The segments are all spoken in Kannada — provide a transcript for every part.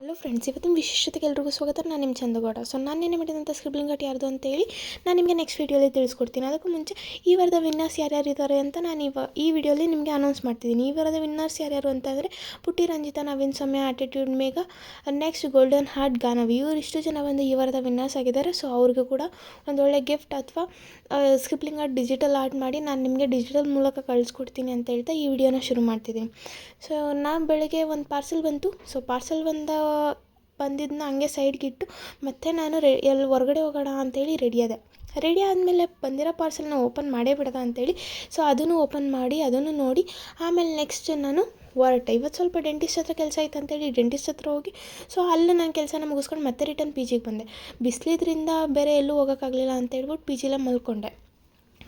ಹಲೋ ಫ್ರೆಂಡ್ಸ್, ಇವತ್ತಿನ ವಿಶೇಷತೆಗೆ ಎಲ್ರಿಗೂ ಸ್ವಾಗತ. ನಾನು ನಿಮ್ಮ ಚಂದಗೌಡ. ನಾನು ನೆನ್ನೆ ಮಾಡಿದಂಥ ಸ್ಕ್ರಿಬ್ಲಿಂಗ್ ಆರ್ಟ್ ಯಾರ್ದು ಅಂತೇಳಿ ನಾನು ನಿಮಗೆ ನೆಕ್ಸ್ಟ್ ವೀಡಿಯೋಲಿ ತಿಳಿಸ್ಕೊಡ್ತೀನಿ. ಅದಕ್ಕೂ ಮುಂಚೆ ಈ ವಾರದ ವಿನ್ನರ್ಸ್ ಯಾರ್ಯಾರು ಇದ್ದಾರೆ ಅಂತ ನಾನು ಈ ವಿಡಿಯೋಲಿ ನಿಮಗೆ ಅನೌನ್ಸ್ ಮಾಡ್ತಿದ್ದೀನಿ. ಈ ವಾರದ ವಿನ್ನರ್ಸ್ ಯಾರ್ಯಾರು ಅಂತಂದರೆ ಪುಟ್ಟಿ ರಂಜಿತಾ, ನವೀನ್ ಸೌಮ್ಯ, ಆಟಿಟ್ಯೂಡ್ ಮೇಘ, ನೆಕ್ಸ್ಟ್ ಗೋಲ್ಡನ್ ಹಾರ್ಟ್ ಗಾನವಿ. ಇವರಿಷ್ಟು ಜನ ಬಂದು ಈ ವಾರದ ವಿನ್ನರ್ಸ್ ಆಗಿದ್ದಾರೆ. ಸೊ ಅವ್ರಿಗೂ ಕೂಡ ಒಂದೊಳ್ಳೆ ಗಿಫ್ಟ್ ಅಥವಾ ಸ್ಕ್ರಿಬ್ಲಿಂಗ್ ಆರ್ಟ್ ಡಿಜಿಟಲ್ ಆರ್ಟ್ ಮಾಡಿ ನಾನು ನಿಮಗೆ ಡಿಜಿಟಲ್ ಮೂಲಕ ಕಳಿಸ್ಕೊಡ್ತೀನಿ ಅಂತ ಹೇಳ್ತಾ ಈ ವಿಡಿಯೋನ ಶುರು ಮಾಡ್ತಿದ್ದೀನಿ. ಸೊ ನಾನು ಬೆಳಗ್ಗೆ ಒಂದು ಪಾರ್ಸೆಲ್ ಬಂತು. ಸೊ ಪಾರ್ಸೆಲ್ ಬಂದಿದ್ದನ್ನ ಹಂಗೆ ಸೈಡ್ಗಿಟ್ಟು ಮತ್ತೆ ನಾನು ಎಲ್ಲಿ ಹೊರಗಡೆ ಹೋಗೋಣ ಅಂತೇಳಿ ರೆಡಿ ಆದಮೇಲೆ ಬಂದಿರೋ ಪಾರ್ಸೆಲ್ನ ಓಪನ್ ಮಾಡೇ ಬಿಡೋದ ಅಂತೇಳಿ ಸೊ ಅದನ್ನು ಓಪನ್ ಮಾಡಿ ಅದನ್ನು ನೋಡಿ ಆಮೇಲೆ ನೆಕ್ಸ್ಟ್ ನಾನು ಹೊರಟೆ. ಇವತ್ತು ಸ್ವಲ್ಪ ಡೆಂಟಿಸ್ಟ್ ಹತ್ರ ಕೆಲಸ ಆಯ್ತು ಅಂತೇಳಿ ಡೆಂಟಿಸ್ಟ್ ಹತ್ರ ಹೋಗಿ ಸೊ ಅಲ್ಲಿ ನಾನು ಕೆಲಸನ ಮುಗಿಸ್ಕೊಂಡು ಮತ್ತೆ ರಿಟರ್ನ್ ಪಿ ಜಿಗೆ ಬಂದೆ. ಬಿಸಿಲಿದ್ರಿಂದ ಬೇರೆ ಎಲ್ಲೂ ಹೋಗೋಕ್ಕಾಗಲಿಲ್ಲ ಅಂತ ಹೇಳ್ಬಿಟ್ಟು ಪಿ ಜಿಲೇ ಮಲ್ಕೊಂಡೆ.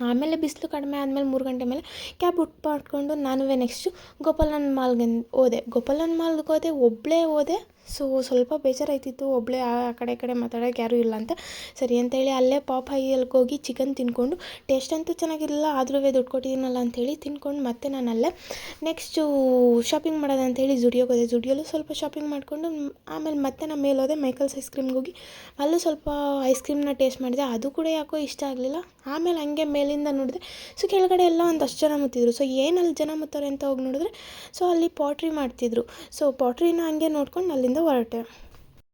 ಆಮೇಲೆ ಬಿಸಿಲು ಕಡಿಮೆ ಆದಮೇಲೆ 3 ಗಂಟೆ ಮೇಲೆ ಕ್ಯಾಬ್ ಬುಕ್ ಮಾಡಿಕೊಂಡು ನಾನು ನೆಕ್ಸ್ಟು ಗೋಪಾಲನ್ ಮಾಲ್ಗೆ ಹೋದೆ. ಗೋಪಾಲನ್ ಮಾಲ್ಗೆ ಒಬ್ಬಳೇ ಹೋದೆ. ಸೊ ಸ್ವಲ್ಪ ಬೇಜಾರಾಯ್ತಿತ್ತು, ಒಬ್ಬಳೇ ಆ ಕಡೆ ಈ ಕಡೆ ಮಾತಾಡೋಕ್ಕೆ ಯಾರೂ ಇಲ್ಲ ಅಂತ. ಸರಿ ಅಂತೇಳಿ ಅಲ್ಲೇ ಪಾಪ್ ಹೈಯಲ್ಗೆ ಹೋಗಿ ಚಿಕನ್ ತಿಂದ್ಕೊಂಡು, ಟೇಸ್ಟ್ ಅಂತೂ ಚೆನ್ನಾಗಿರಲಿಲ್ಲ, ಆದ್ರೂ ದುಡ್ಡು ಕೊಟ್ಟಿದ್ದೀನಲ್ಲ ಅಂಥೇಳಿ ತಿಂದ್ಕೊಂಡು ಮತ್ತೆ ನಾನು ಅಲ್ಲೇ ನೆಕ್ಸ್ಟು ಶಾಪಿಂಗ್ ಮಾಡೋದಂತೇಳಿ ಝುಡಿಯೋಗೆ ಹೋದೆ. ಝುಡಿಯೋಲ್ಲೂ ಸ್ವಲ್ಪ ಶಾಪಿಂಗ್ ಮಾಡಿಕೊಂಡು ಆಮೇಲೆ ಮತ್ತೆ ನಾನು ಮೇಲೆ ಹೋದೆ ಮೈಕಲ್ಸ್ ಐಸ್ ಕ್ರೀಮ್ಗೆ ಹೋಗಿ ಅಲ್ಲೂ ಸ್ವಲ್ಪ ಐಸ್ ಕ್ರೀಮ್ನ ಟೇಸ್ಟ್ ಮಾಡಿದೆ. ಅದು ಕೂಡ ಯಾಕೋ ಇಷ್ಟ ಆಗಲಿಲ್ಲ. ಆಮೇಲೆ ಹಂಗೆ ಮೇಲಿಂದ ನೋಡಿದೆ, ಸೊ ಕೆಳಗಡೆ ಎಲ್ಲ ಒಂದಷ್ಟು ಜನ ಮುತ್ತಿದ್ರು. ಸೊ ಏನಲ್ಲಿ ಜನ ಮುತ್ತಾರೆ ಅಂತ ಹೋಗಿ ನೋಡಿದ್ರೆ ಸೊ ಅಲ್ಲಿ ಪಾಟ್ರಿ ಮಾಡ್ತಿದ್ರು. ಸೊ ಪಾಟ್ರಿನ ಹಂಗೆ ನೋಡ್ಕೊಂಡು ಅಲ್ಲಿಂದ ಹೊರಟೆ.